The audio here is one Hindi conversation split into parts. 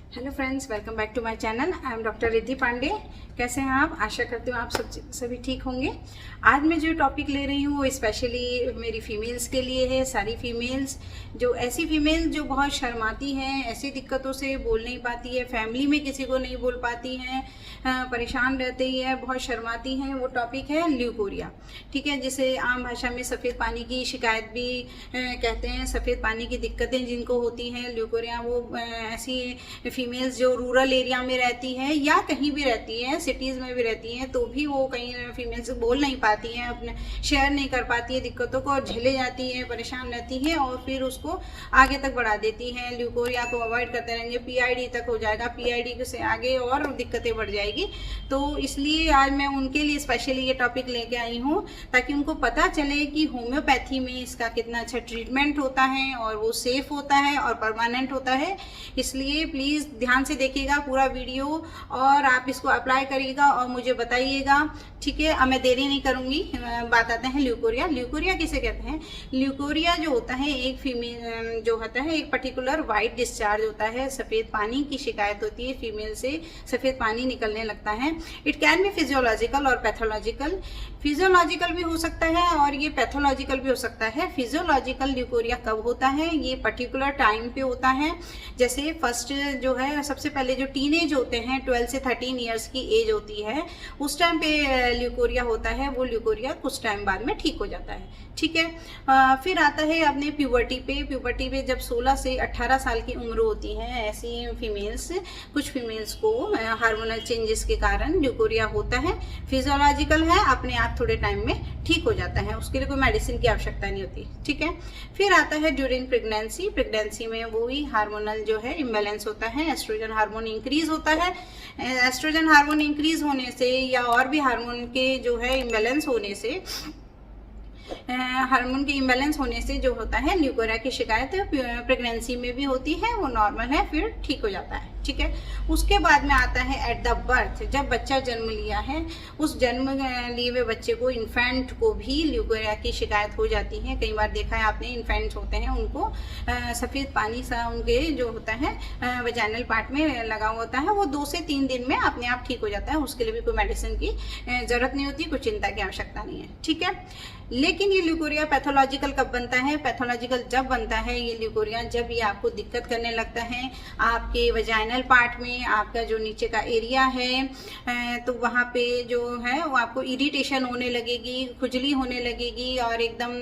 Hello friends, welcome back to my channel. I am doctor Riddhi Pandey. कैसे हैं आप? आशा करती हूँ आप सभी ठीक होंगे। आज मैं जो टॉपिक ले रही हूँ वो स्पेशली मेरी फीमेल्स के लिए है। सारी फीमेल्स, जो ऐसी फीमेल्स जो बहुत शर्माती हैं, ऐसी दिक्कतों से बोल नहीं पाती है, फैमिली में किसी को नहीं बोल पाती हैं, परेशान रहती है, बहुत शर्माती हैं, वो टॉपिक है ल्यूकोरिया। ठीक है, जिसे आम भाषा में सफ़ेद पानी की शिकायत भी कहते हैं। सफ़ेद पानी की दिक्कतें जिनको होती हैं, ल्यूकोरिया, वो ऐसी फीमेल्स जो रूरल एरिया में रहती हैं या कहीं भी रहती हैं, सिटीज़ में भी रहती हैं, तो भी वो कहीं फीमेल्स बोल नहीं पाती हैं, अपने शेयर नहीं कर पाती है दिक्कतों को, और झेले जाती हैं, परेशान रहती हैं और फिर उसको आगे तक बढ़ा देती हैं। ल्यूकोरिया को अवॉइड करते रहेंगे, पीआईडी तक हो जाएगा, पीआईडी से आगे और दिक्कतें बढ़ जाएगी। तो इसलिए आज मैं उनके लिए स्पेशली ये टॉपिक लेके आई हूँ, ताकि उनको पता चले कि होम्योपैथी में इसका कितना अच्छा ट्रीटमेंट होता है और वो सेफ होता है और परमानेंट होता है। इसलिए प्लीज़ ध्यान से देखिएगा पूरा वीडियो और आप इसको अप्लाई करिएगा और मुझे बताइएगा। ठीक है, अब मैं देरी नहीं करूँगी, बात आते हैं ल्यूकोरिया। ल्यूकोरिया किसे कहते हैं? ल्यूकोरिया जो होता है एक फीमेल जो होता है, एक पर्टिकुलर वाइट डिस्चार्ज होता है, सफ़ेद पानी की शिकायत होती है, फीमेल से सफ़ेद पानी निकलने लगता है। इट कैन बी फिजियोलॉजिकल और पैथोलॉजिकल। फिजियोलॉजिकल भी हो सकता है और ये पैथोलॉजिकल भी हो सकता है। फिजियोलॉजिकल ल्यूकोरिया कब होता है? ये पर्टिकुलर टाइम पे होता है। जैसे फर्स्ट जो है, सबसे पहले जो टीनेज होते हैं, 12 से 13 ईयर्स की एज होती है, उस टाइम पे ल्यूकोरिया होता है। वो ल्यूकोरिया कुछ टाइम बाद में ठीक हो जाता है। ठीक है, फिर आता है अपने प्यूबर्टी पे। प्यूबर्टी पे जब 16 से 18 साल की उम्र होती है, ऐसी फीमेल्स, कुछ फीमेल्स को हार्मोनल चेंजेस के कारण ल्यूकोरिया होता है। फिजियोलॉजिकल है, अपने आप थोड़े टाइम में ठीक हो जाता है, उसके लिए कोई मेडिसिन की आवश्यकता नहीं होती। ठीक है, फिर आता है ड्यूरिंग प्रेगनेंसी। प्रेगनेंसी में वही हार्मोनल जो है इम्बैलेंस होता है, एस्ट्रोजन हार्मोन इंक्रीज होता है। एस्ट्रोजन हार्मोन इंक्रीज होने से या और भी हार्मोन के जो है इम्बैलेंस होने से, हार्मोन के इम्बैलेंस होने से जो होता है ल्यूकोरिया की शिकायत प्रेगनेंसी में भी होती है, वो नॉर्मल है, फिर ठीक हो जाता है। ठीक है, उसके बाद में आता है एट द बर्थ। जब बच्चा जन्म लिया है, उस जन्म लिए हुए बच्चे को, इन्फेंट को भी ल्यूकोरिया की शिकायत हो जाती है। कई बार देखा है आपने, इन्फेंट्स होते हैं, उनको सफ़ेद पानी सा उनके जो होता है वजाइनल पार्ट में लगा होता है, वो 2 से 3 दिन में अपने आप ठीक हो जाता है। उसके लिए भी कोई मेडिसिन की ज़रूरत नहीं होती, कोई चिंता की आवश्यकता नहीं है। ठीक है, लेकिन ये ल्यूकोरिया पैथोलॉजिकल कब बनता है? पैथोलॉजिकल जब बनता है ये ल्यूकोरिया, जब ये आपको दिक्कत करने लगता है आपके वजाइनल पार्ट में, आपका जो नीचे का एरिया है, तो वहाँ पे जो है वो आपको इरिटेशन होने लगेगी, खुजली होने लगेगी, और एकदम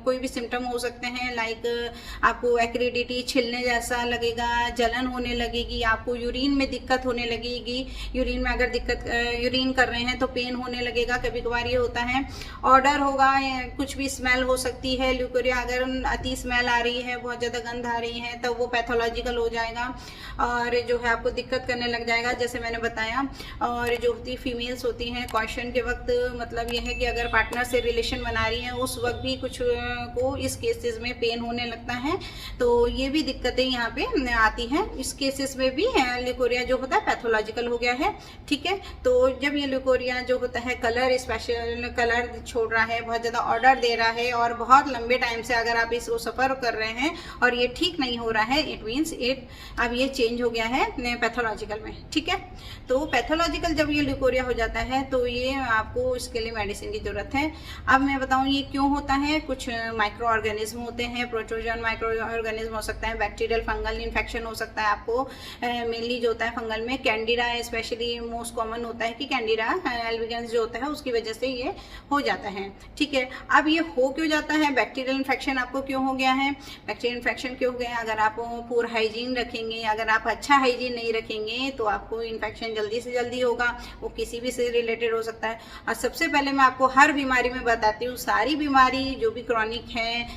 कोई भी सिम्टम हो सकते हैं, लाइक आपको एक्रिडिटी, छिलने जैसा लगेगा, जलन होने लगेगी, आपको यूरिन में दिक्कत होने लगेगी। यूरिन में अगर दिक्कत, यूरिन कर रहे हैं तो पेन होने लगेगा, कभी कभार ये होता है। ऑर्डर होगा, कुछ भी स्मेल हो सकती है। ल्यूकोरिया अगर अति स्मेल आ रही है, बहुत ज़्यादा गंध आ रही है, तब वो पैथोलॉजिकल हो जाएगा और जो है आपको दिक्कत करने लग जाएगा, जैसे मैंने बताया। और जो होती फीमेल्स होती हैं, क्वेश्चन के वक्त, मतलब ये है कि अगर पार्टनर से रिलेशन बना रही हैं, उस वक्त भी कुछ को इस केसेस में पेन होने लगता है, तो ये भी दिक्कतें यहाँ पे आती हैं। इस केसेस में भी ल्यूकोरिया जो होता है पैथोलॉजिकल हो गया है। ठीक है, तो जब ये ल्यूकोरिया जो होता है कलर, स्पेशल कलर छोड़ रहा है, बहुत ज़्यादा ऑर्डर दे रहा है और बहुत लंबे टाइम से अगर आप इसको सफ़र कर रहे हैं और ये ठीक नहीं हो रहा है, इट मीन्स अब ये चेंज हो गया है पैथोलॉजिकल में। ठीक है, तो पैथोलॉजिकल जब ये ल्यूकोरिया हो जाता है तो ये आपको इसके लिए मेडिसिन की ज़रूरत है। अब मैं बताऊं ये क्यों होता है। कुछ माइक्रो ऑर्गेनिज्म होते हैं, प्रोटोजोन माइक्रो ऑर्गेनिज्म हो सकता है, बैक्टीरियल फंगल इन्फेक्शन हो सकता है। आपको मेनली जो होता है फंगल में कैंडिडा स्पेशली मोस्ट कॉमन होता है कि कैंडिडा एल्बिगेंस जो होता है उसकी वजह से ये हो जाता है। ठीक है, अब ये हो क्यों जाता है? बैक्टीरियल इन्फेक्शन आपको क्यों हो गया है? बैक्टीरियल इन्फेक्शन क्यों हो गया? अगर आप पूरा हाइजीन रखेंगे, अगर आप अच्छा हाइजीन नहीं रखेंगे तो आपको इन्फेक्शन जल्दी से जल्दी होगा, वो किसी भी से रिलेटेड हो सकता है। और सबसे पहले मैं आपको हर बीमारी में बताती हूँ, सारी बीमारी जो भी क्रॉनिक है,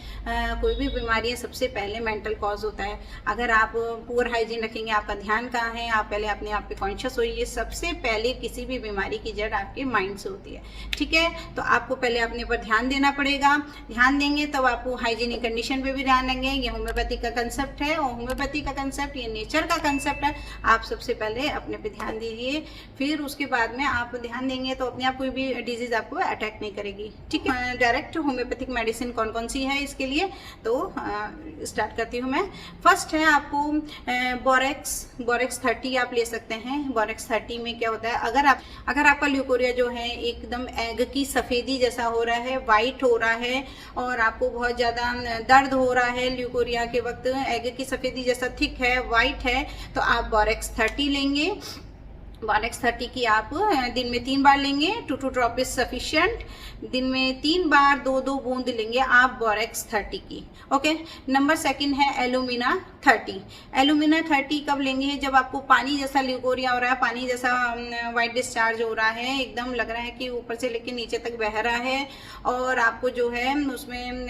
कोई भी बीमारी है, सबसे पहले मेंटल कॉज होता है। अगर आप पूरा हाइजीन रखेंगे, आपका ध्यान कहाँ है, आप पहले अपने आप पे कॉन्शियस होइए। सबसे पहले किसी भी बीमारी की जड़ आपके माइंड से होती है। ठीक है, तो आपको पहले अपने पर ध्यान देना पड़ेगा। ध्यान देंगे तब आपको हाइजीनिक कंडीशन पे भी ध्यान देंगे। ये होम्योपैथी का कंसेप्ट है, और होम्योपैथी का कंसेप्ट ये नेचर का कंसेप्ट बेटा, आप सबसे पहले अपने पे ध्यान दीजिए, फिर उसके बाद में आप ध्यान देंगे तो अपने आप कोई भी डिजीज आपको अटैक नहीं करेगी, ठीक है। डायरेक्ट होम्योपैथिक मेडिसिन कौन कौन सी है इसके लिए, तो स्टार्ट करती हूँ मैं। फर्स्ट है आपको बोरेक्स 30 आप ले सकते हैं। बोरेक्स 30 में क्या होता है, अगर आपका ल्यूकोरिया जो है एकदम एग की सफ़ेदी जैसा हो रहा है, वाइट हो रहा है और आपको बहुत ज़्यादा दर्द हो रहा है ल्यूकोरिया के वक्त, एग की सफ़ेदी जैसा थिक है, वाइट है, तो आप बोरेक्स 30 लेंगे। बोरेक्स 30 की आप दिन में 3 बार लेंगे, 2 ड्रॉप इज सफिशिएंट। दिन में 3 बार 2 बूंद लेंगे आप बोरेक्स 30 की, ओके। नंबर सेकंड है एलुमिना 30। एलुमिना 30 कब लेंगे, जब आपको पानी जैसा ल्यूकोरिया हो रहा है, पानी जैसा वाइट डिस्चार्ज हो रहा है, एकदम लग रहा है कि ऊपर से लेके नीचे तक बह रहा है और आपको जो है उसमें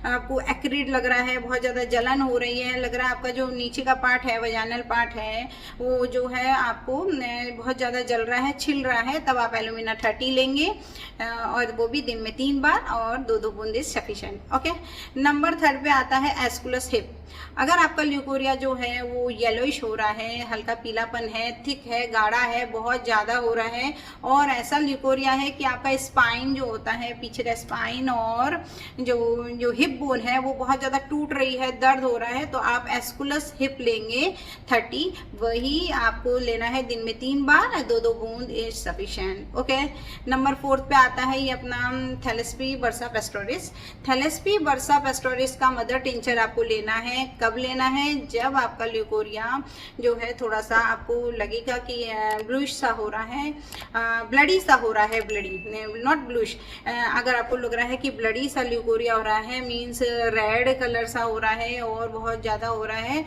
आपको एक्रिड लग रहा है, बहुत ज़्यादा जलन हो रही है, लग रहा है आपका जो नीचे का पार्ट है, वजाइनल पार्ट है, वो जो है आपको बहुत ज़्यादा जल रहा है, छिल रहा है, तब आप एलुमिना 30 लेंगे और वो भी दिन में 3 बार और 2 बूंद इज सफिशिएंट, ओके। नंबर 3 पे आता है एस्कुलस हिप। अगर आपका ल्यूकोरिया जो है वो येलोइश हो रहा है, हल्का पीलापन है, थिक है, गाढ़ा है, बहुत ज़्यादा हो रहा है और ऐसा ल्यूकोरिया है कि आपका स्पाइन जो होता है, पीछे का स्पाइन और जो हिप बोन है वो बहुत ज़्यादा टूट रही है, दर्द हो रहा है, तो आप एस्कुलस हिप लेंगे 30, वही आपको लेना है दिन में 3 बार, 2 बूंद इज सफिशिएंट, ओके। नंबर 4 पे आता है ये अपना थैलेस्पी बर्सा पेस्टोरिस। थैलेस्पी बर्सा पेस्टोरिस का मदर टिंचर आपको लेना है। कब लेना है, जब आपका ल्यूकोरिया जो है थोड़ा सा आपको लगेगा कि ब्लूइश सा हो रहा है, ब्लडी सा हो रहा है, ब्लडी नॉट ब्लूइश, अगर आपको लग रहा है कि ब्लडी सा ल्यूकोरिया हो रहा है, मीन्स रेड कलर सा हो रहा है और बहुत ज़्यादा हो रहा है,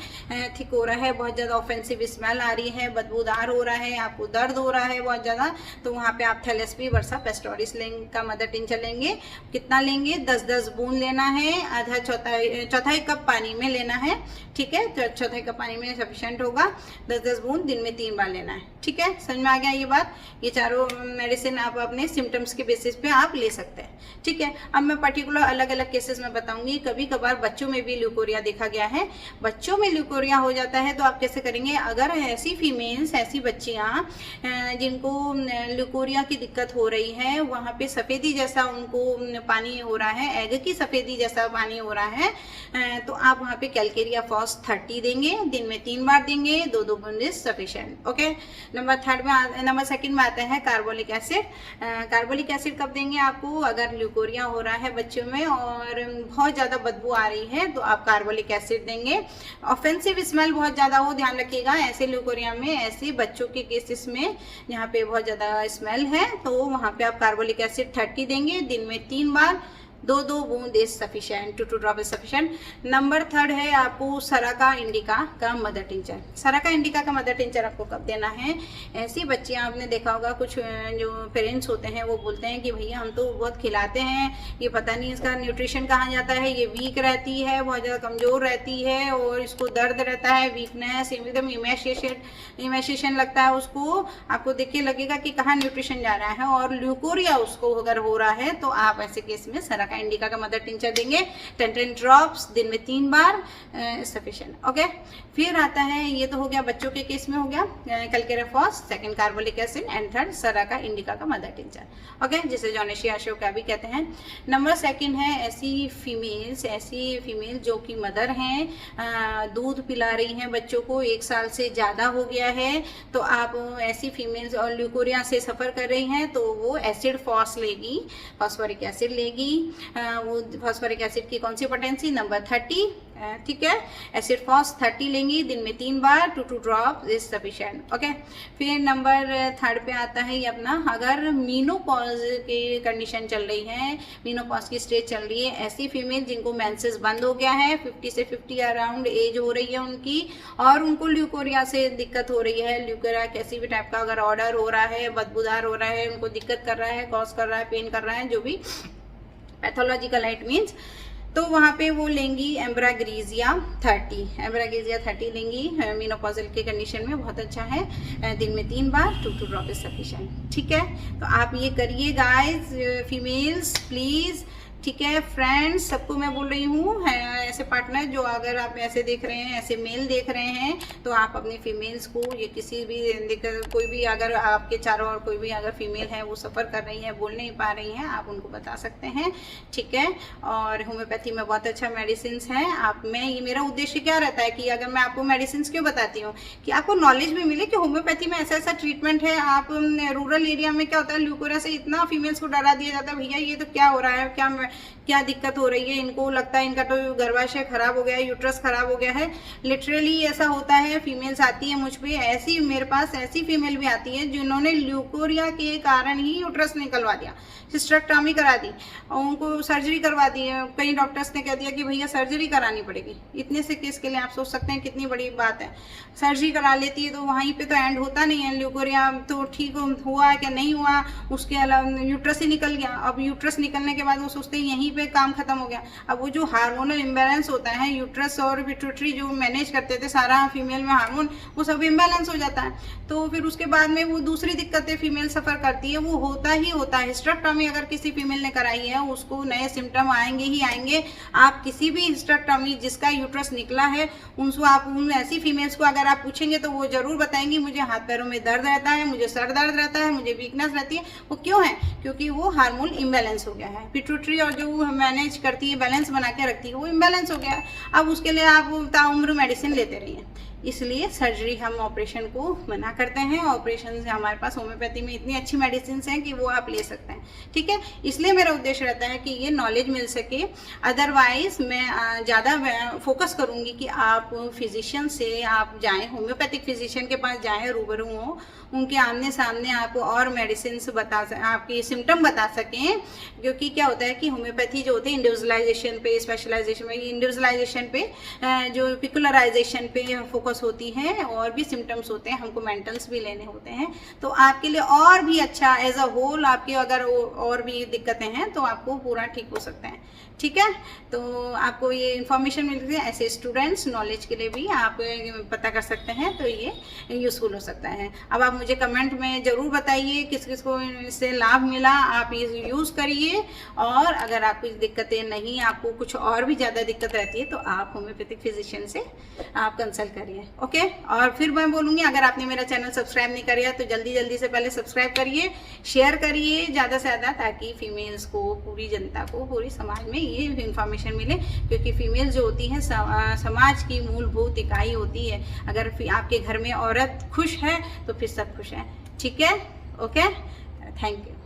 थिक हो रहा है, बहुत ज़्यादा ऑफेंसिव स्मेल आ रही है, बदबूदार हो रहा है, आपको दर्द हो रहा है बहुत ज़्यादा, तो वहाँ पे आप थैलेस्पी बर्सा पेस्टोरिस का मदर टिंचर लेंगे। कितना लेंगे, 10 बूंद लेना है, आधा चौथाई कप पानी में लेना है, ठीक है, तो चौथाई कप पानी में सफिशिएंट होगा। 10 बूंद दिन में 3 बार लेना है, ठीक है। समझ में आ गया ये बात। ये चारों मेडिसिन आप अपने सिम्टम्स के बेसिस पे आप ले सकते हैं, ठीक है। अब मैं पर्टिकुलर अलग अलग केसेस में बताऊंगी। कभी कभार बच्चों में भी ल्यूकोरिया देखा गया है, बच्चों में ल्यूकोरिया हो जाता है तो आप कैसे करेंगे, अगर ऐसी फीमेल्स, ऐसी बच्चियाँ जिनको ल्यूकोरिया की दिक्कत हो रही है, वहाँ पे सफ़ेदी जैसा उनको पानी हो रहा है, एग की सफ़ेदी जैसा पानी हो रहा है, तो आप वहाँ पे कैलकेरिया फॉस 30 देंगे, दिन में 3 बार देंगे, 2 बूंद is sufficient, okay. Number second में आता है कार्बोलिक एसिड। कार्बोलिक एसिड कब देंगे आपको, अगर ल्यूकोरिया हो रहा है बच्चों में और बहुत ज़्यादा बदबू आ रही है तो आप कार्बोलिक एसिड देंगे। ऑफेंसिव स्मेल बहुत ज़्यादा हो, ध्यान रखिएगा ऐसे ल्यूकोरिया में, ऐसे बच्चों के केसेस में जहाँ पे बहुत ज़्यादा स्मेल है, तो वहाँ पे आप कार्बोलिक एसिड 30 देंगे, दिन में 3 बार, 2 बूंद is sufficient, 2 drop is sufficient. Number 3 है आपको सराका इंडिका का मदर टिंचर। सराका इंडिका का मदर टिंचर आपको कब देना है, ऐसी बच्चियां आपने देखा होगा, कुछ जो पेरेंट्स होते हैं वो बोलते हैं कि भैया हम तो बहुत खिलाते हैं, ये पता नहीं इसका न्यूट्रिशन कहाँ जाता है, ये वीक रहती है, बहुत ज़्यादा कमज़ोर रहती है और इसको दर्द रहता है, वीकनेस, एकदम इमेशिएशन लगता है उसको, आपको देख के लगेगा कि कहाँ न्यूट्रिशन जा रहा है और ल्यूकोरिया उसको अगर हो रहा है तो आप ऐसे केस में सराका इंडिका का मदर टिंचर देंगे, 10 ड्रॉप्स, दिन में 3 बार सफिशिएंट, ओके। फिर आता है, ये तो हो गया बच्चों के केस में हो गया calcarea phos, second carbolic acid and third saraca indica का मदर टिंचर, ओके, जिसे जोनेशिया अशोका भी कहते हैं। नंबर सेकंड है ऐसी फीमेल जो कि मदर हैं, दूध पिला रही हैं बच्चों को, 1 साल से ज़्यादा हो गया है, तो आप ऐसी फीमेल्स और ल्यूकोरिया से सफ़र कर रही हैं तो वो एसिड फॉस लेगी, फॉस्फोरिक एसिड लेगी। वो फॉस्फोरिक एसिड की कौन सी पोटेंसी, नंबर 30, ठीक है, एसिड फॉस 30 लेंगी, दिन में 3 बार, 2 ड्रॉप इज सफिशिएंट, ओके। फिर नंबर 3 पे आता है ये अपना, अगर मीनोपॉज की कंडीशन चल रही है, मीनोपॉज की स्टेज चल रही है, ऐसी फीमेल जिनको मेंसेस बंद हो गया है, 50 से 50 अराउंड एज हो रही है उनकी और उनको ल्यूकोरिया से दिक्कत हो रही है, ल्यूकोरिया किसी भी टाइप का अगर ऑर्डर हो रहा है, बदबूदार हो रहा है, उनको दिक्कत कर रहा है, कॉज कर रहा है, पेन कर रहा है, जो भी पैथोलॉजिकल इट मीन्स, तो वहाँ पे वो लेंगी एम्ब्राग्रीजिया 30 लेंगी, मीनोपॉजल के कंडीशन में बहुत अच्छा है, दिन में 3 बार, 2 ड्रॉप इज सफिशिएंट, ठीक है। तो आप ये करिए गाइस, फीमेल्स प्लीज़ ठीक है फ्रेंड्स, सबको मैं बोल रही हूँ ऐसे पार्टनर जो अगर आप ऐसे देख रहे हैं, ऐसे मेल देख रहे हैं, तो आप अपनी फीमेल्स को ये किसी भी कोई भी अगर आपके चारों ओर कोई भी अगर फीमेल है वो सफ़र कर रही है, बोल नहीं पा रही हैं, आप उनको बता सकते हैं। ठीक है, और होम्योपैथी में बहुत अच्छा मेडिसिन है। आप मैं ये मेरा उद्देश्य क्या रहता है कि अगर मैं आपको मेडिसिन क्यों बताती हूँ कि आपको नॉलेज भी मिले कि होम्योपैथी में ऐसा ऐसा ट्रीटमेंट है। आप रूरल एरिया में क्या होता है, ल्यूकोरिया से इतना फीमेल्स को डरा दिया जाता है, भैया ये तो क्या हो रहा है, क्या दिक्कत हो रही है, इनको लगता है इनका तो गर्भाशय खराब हो गया है, यूट्रस खराब हो गया है। लिटरली ऐसा होता है, फीमेल्स आती है मुझ पे, ऐसी मेरे पास ऐसी फीमेल भी आती है जिन्होंने ल्यूकोरिया के कारण ही यूट्रस निकलवा दिया, हिस्टेरेक्टोमी करा दी और उनको सर्जरी करवा दी है। कई डॉक्टर्स ने कह दिया कि भैया सर्जरी करानी पड़ेगी। इतने से केस के लिए आप सोच सकते हैं कितनी बड़ी बात है। सर्जरी करा लेती है तो वहीं पे तो एंड होता नहीं है, ल्यूकोरिया तो ठीक हुआ क्या नहीं हुआ, उसके अलावा यूट्रस ही निकल गया। अब यूट्रस निकलने के बाद वो सोचते हैं यहीं पे काम खत्म हो गया। अब वो जो हार्मोनल इम्बैलेंस होता है, यूट्रस और पिट्यूटरी जो मैनेज करते थे सारा फीमेल में हार्मोन, वो सब इम्बैलेंस हो जाता है। तो फिर उसके बाद में वो दूसरी दिक्कतें फीमेल सफ़र करती है, वो होता ही होता है। हिस्टेरेक्टोमी अगर किसी फीमेल ने कराई है उसको नए सिम्टम आएंगे ही आएंगे। आप किसी भी हिस्टेरेक्टोमी जिसका यूट्रस निकला है उनको आप उन ऐसी फीमेल्स को अगर आप पूछेंगे तो वो जरूर बताएंगी मुझे हाथ पैरों में दर्द रहता है, मुझे सर दर्द रहता है, मुझे वीकनेस रहती है। वो क्यों है? क्योंकि वो हार्मोन इम्बैलेंस हो गया है। पिट्यूटरी और जो मैनेज करती है, बैलेंस बना के रखती है, वो इम्बैलेंस हो गया है। अब उसके लिए आप ताउम्र मेडिसिन लेते रहिए। इसलिए सर्जरी हम ऑपरेशन को मना करते हैं। ऑपरेशन से हमारे पास होम्योपैथी में इतनी अच्छी मेडिसिन हैं कि वो आप ले सकते हैं। ठीक है, इसलिए मेरा उद्देश्य रहता है कि ये नॉलेज मिल सके। अदरवाइज मैं ज़्यादा फोकस करूँगी कि आप फिजिशियन से आप जाएं, होम्योपैथिक फिजिशियन के पास जाएं, रूबरू हों, उनके आमने सामने आपको और मेडिसिन आपकी सिम्टम बता सकें। क्योंकि क्या होता है कि होम्योपैथी जो होती है इंडिविजुअलाइजेशन पे, स्पेशलाइजेशन पे, इंडिविजुअलाइजेशन पे जो पिकुलराइजेशन पे फोकस होती है, और भी सिम्टम्स होते हैं, हमको मेंटल्स भी लेने होते हैं। तो आपके लिए और भी अच्छा एज अ होल, आपकी अगर और भी दिक्कतें हैं तो आपको पूरा ठीक हो सकते हैं। ठीक है, तो आपको ये इन्फॉर्मेशन मिलती है, ऐसे स्टूडेंट्स नॉलेज के लिए भी आप पता कर सकते हैं, तो ये यूज़फुल हो सकता है। अब आप मुझे कमेंट में ज़रूर बताइए किस किस को इससे लाभ मिला, आप ये यूज़ करिए। और अगर आपको दिक्कतें नहीं, आपको कुछ और भी ज़्यादा दिक्कत रहती है तो आप होम्योपैथिक फिजिशियन से आप कंसल्ट करिए। ओके, और फिर मैं बोलूँगी अगर आपने मेरा चैनल सब्सक्राइब नहीं किया तो जल्दी से पहले सब्सक्राइब करिए, शेयर करिए ज़्यादा से ज़्यादा, ताकि फीमेल्स को, पूरी जनता को, पूरी समाज में ये इन्फॉर्मेशन मिले। क्योंकि फीमेल जो होती है समाज की मूलभूत इकाई होती है। अगर आपके घर में औरत खुश है तो फिर सब खुश है। ठीक है, ओके, थैंक यू।